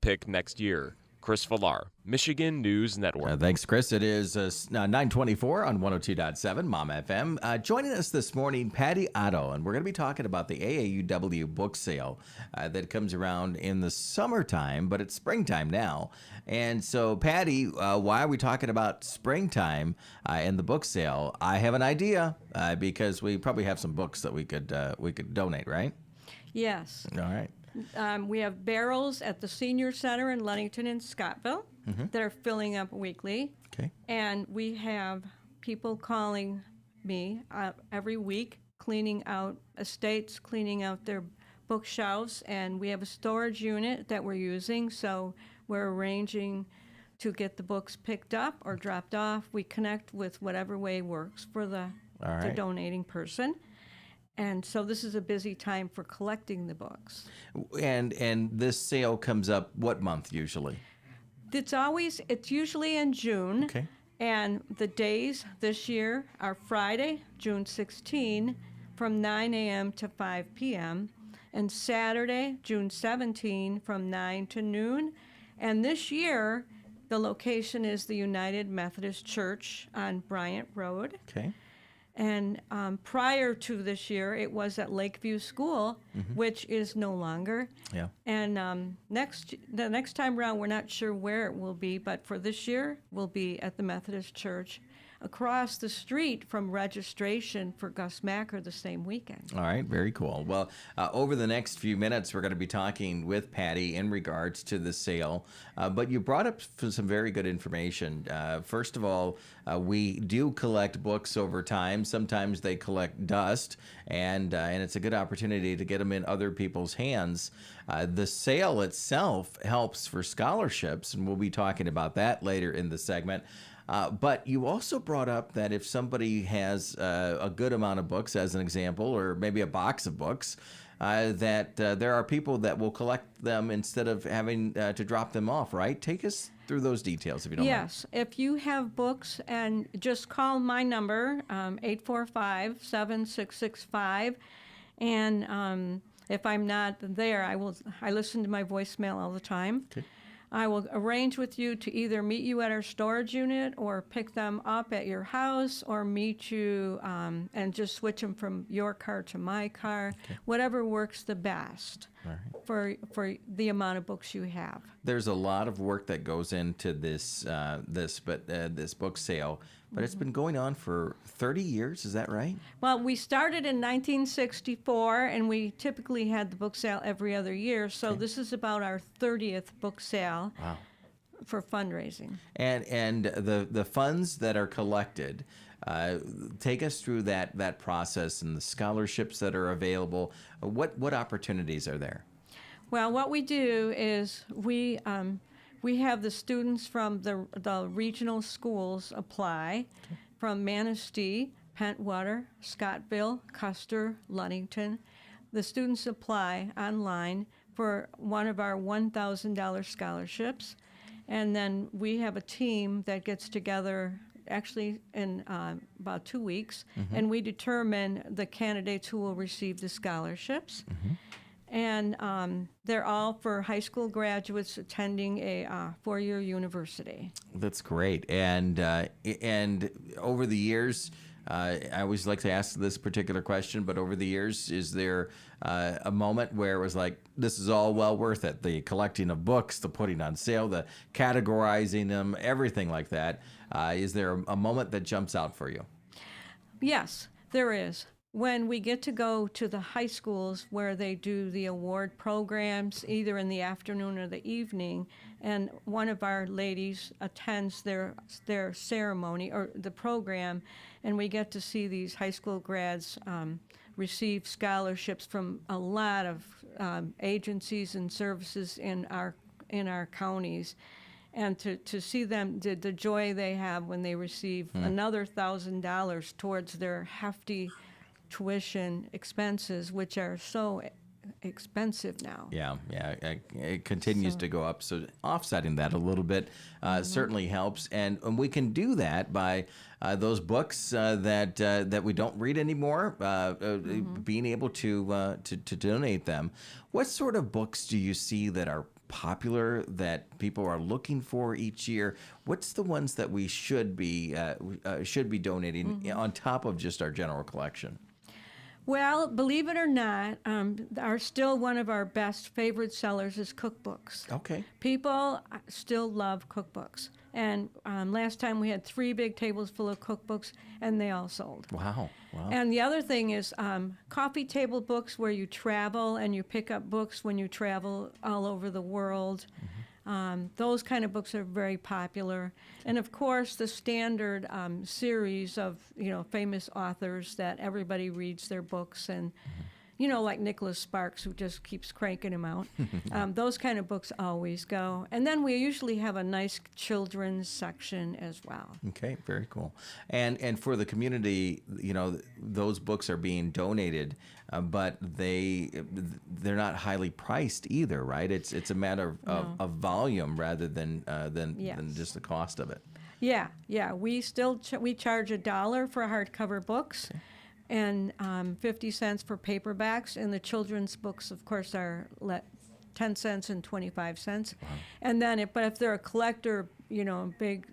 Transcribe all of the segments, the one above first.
pick next year. Chris Villar, Michigan News Network. Thanks, Chris. It is 9:24 on 102.7 Mom FM. Joining us this morning, Patty Otto, and we're going to be talking about the AAUW Book Sale that comes around in the summertime, but it's springtime now. And so, Patty, why are we talking about springtime and the book sale? I have an idea because we probably have some books that we could donate, right? Yes. All right. We have barrels at the Senior Center in Ludington and Scottville that are filling up weekly. Okay. And we have people calling me every week, cleaning out estates, cleaning out their bookshelves, and we have a storage unit that we're using, so we're arranging to get the books picked up or dropped off. We connect with whatever way works for the donating person. And so this is a busy time for collecting the books. And this sale comes up what month usually? It's usually in June. Okay. And the days this year are Friday, June 16, from 9 a.m. to 5 p.m., and Saturday, June 17, from 9 to noon. And this year, the location is the United Methodist Church on Bryant Road. Okay. And prior to this year, it was at Lakeview School, which is no longer. Yeah. And the next time around, we're not sure where it will be, but for this year, we'll be at the Methodist Church across the street from registration for Gus Macker the same weekend. All right, very cool. Well, over the next few minutes, we're going to be talking with Patty in regards to the sale. But you brought up some very good information. First of all, we do collect books over time. Sometimes they collect dust, and it's a good opportunity to get them in other people's hands. The sale itself helps for scholarships, and we'll be talking about that later in the segment. But you also brought up that if somebody has a good amount of books, as an example, or maybe a box of books, that there are people that will collect them instead of having to drop them off, right? Take us through those details if you don't mind. Yes. If you have books, and just call my number, 845-7665, and if I'm not there, I listen to my voicemail all the time. Okay. I will arrange with you to either meet you at our storage unit or pick them up at your house or meet you and just switch them from your car to my car, whatever works the best for the amount of books you have. There's a lot of work that goes into this book sale, but it's been going on for 30 years. Is that right? Well, we started in 1964, and we typically had the book sale every other year. So this is about our 30th book sale for fundraising. And the funds that are collected, take us through that process and the scholarships that are available. What opportunities are there? Well, what we do is we have the students from the regional schools apply, from Manistee, Pentwater, Scottville, Custer, Ludington. The students apply online for one of our $1,000 scholarships, and then we have a team that gets together actually in about 2 weeks, and we determine the candidates who will receive the scholarships. And they're all for high school graduates attending a four-year university. That's great. And over the years, I always like to ask this particular question, but over the years, is there a moment where it was like, this is all well worth it? The collecting of books, the putting on sale, the categorizing them, everything like that. Is there a moment that jumps out for you? Yes, there is. When we get to go to the high schools where they do the award programs, either in the afternoon or the evening, and one of our ladies attends their ceremony or the program, and we get to see these high school grads receive scholarships from a lot of agencies and services in our counties. And to see them, the joy they have when they receive another $1,000 towards their hefty tuition expenses, which are so expensive now. Yeah, it continues to go up. So offsetting that a little bit certainly helps, and we can do that by those books that we don't read anymore. Being able to donate them. What sort of books do you see that are popular that people are looking for each year? What's the ones that we should be donating on top of just our general collection? Well, believe it or not, are still one of our best favorite sellers is cookbooks. Okay. People still love cookbooks. And last time we had 3 big tables full of cookbooks, and they all sold. Wow. Wow. And the other thing is coffee table books where you travel and you pick up books when you travel all over the world. Those kind of books are very popular. And of course, the standard series of, famous authors that everybody reads their books and, like Nicholas Sparks, who just keeps cranking them out. Those kind of books always go. And then we usually have a nice children's section as well. Okay, very cool. And for the community, those books are being donated, but they're not highly priced either, right? It's a matter of volume rather than just the cost of it. Yeah. We still we charge $1 for hardcover books. Okay. And 50 cents for paperbacks, and the children's books, of course, are 10 cents and 25 cents. Wow. And then, if they're a collector, big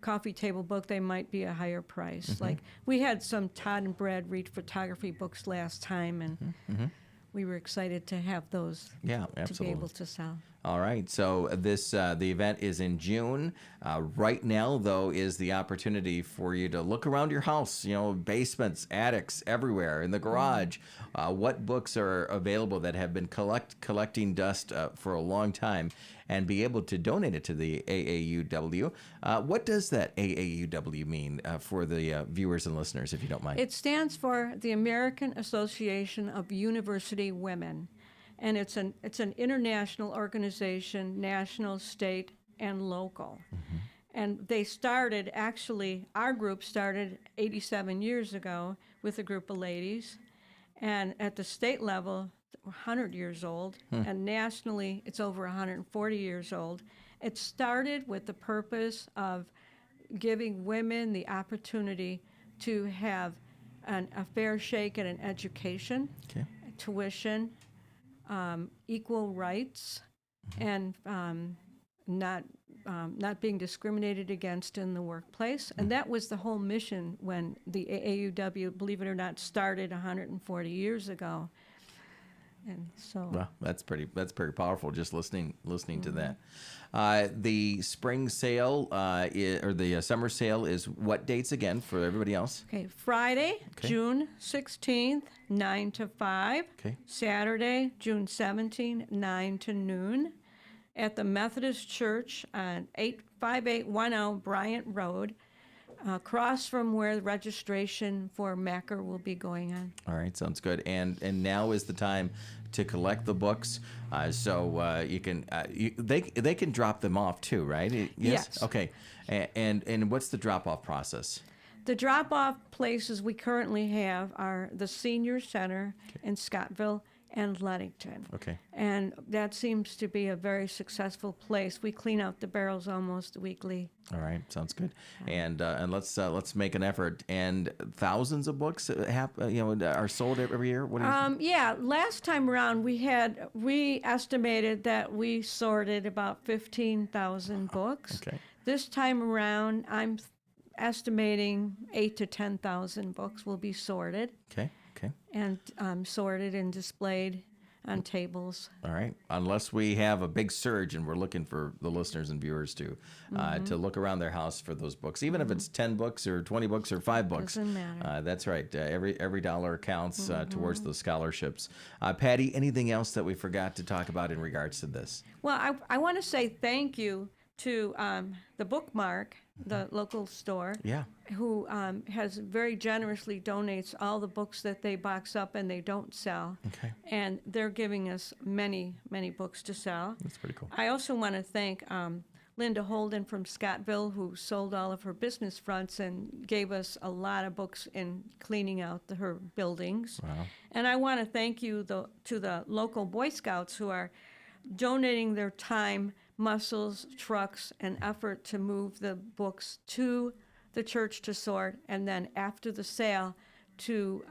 coffee table book, they might be a higher price. Mm-hmm. Like we had some Todd and Brad read photography books last time, and we were excited to have those. Yeah, absolutely. To be able to sell. All right, so the event is in June. Right now, though, is the opportunity for you to look around your house, basements, attics, everywhere, in the garage. What books are available that have been collecting dust for a long time, and be able to donate it to the AAUW. What does that AAUW mean for the viewers and listeners, if you don't mind? It stands for the American Association of University Women. And it's an international organization, national, state, and local. Mm-hmm. And they started, our group started 87 years ago with a group of ladies. And at the state level, 100 years old. And nationally, it's over 140 years old. It started with the purpose of giving women the opportunity to have a fair shake at an education, tuition, equal rights, and not being discriminated against in the workplace. And that was the whole mission when the AAUW, believe it or not, started 140 years ago. And so, well, that's pretty powerful. Just listening to that. The spring sale or the summer sale is what dates again for everybody else? Okay, Friday, June 16th, 9 to 5. Okay. Saturday, June 17th, 9 to noon, at the Methodist Church on 5810 Bryant Road, across from where the registration for Macker will be going on. All right, sounds good. And now is the time to collect the books, so you can they can drop them off too, right? Yes. Okay. And what's the drop off process? The drop-off places we currently have are the Senior Center in Scottville and Ludington. Okay. And that seems to be a very successful place. We clean out the barrels almost weekly. All right, sounds good. And let's make an effort. And thousands of books are sold every year. What do you think? Yeah, last time around we estimated that we sorted about 15,000 books. Okay. This time around, I'm estimating 8,000 to 10,000 books will be sorted. Okay. And sorted and displayed on tables. All right. Unless we have a big surge, and we're looking for the listeners and viewers to look around their house for those books, even if it's 10 books or 20 books or 5 books. Doesn't matter. That's right. Every dollar counts towards those scholarships. Patty, anything else that we forgot to talk about in regards to this? Well, I want to say thank you to the Bookmark, the local store, who has very generously donates all the books that they box up and they don't sell. Okay. And they're giving us many, many books to sell. That's pretty cool. I also want to thank Linda Holden from Scottville, who sold all of her business fronts and gave us a lot of books in cleaning out her buildings. Wow. And I want to thank you to the local Boy Scouts who are donating their time, muscles, trucks, and effort to move the books to the church to sort, and then after the sale to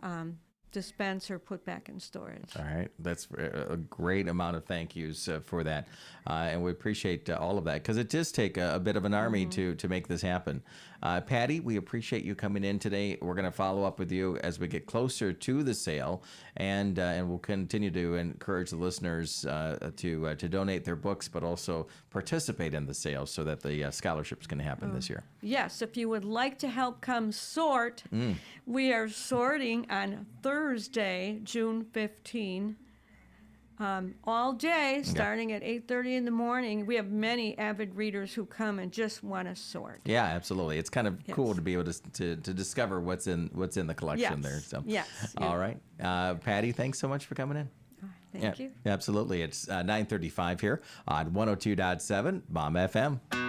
dispense or put back in storage. All right. That's a great amount of thank yous for that. And we appreciate all of that because it does take a bit of an army to make this happen. Patty, we appreciate you coming in today. We're going to follow up with you as we get closer to the sale, and we'll continue to encourage the listeners to donate their books, but also participate in the sale so that the scholarships can happen this year. Yes, if you would like to help come sort, we are sorting on Thursday, June 15, all day, starting at 8:30 in the morning. We have many avid readers who come and just want to sort. Yeah, absolutely. It's kind of cool to be able to discover what's in the collection there. So, Yes. All right, Patty, thanks so much for coming in. Thank you. Absolutely. It's 9:35 here on 102.7 Bomb FM.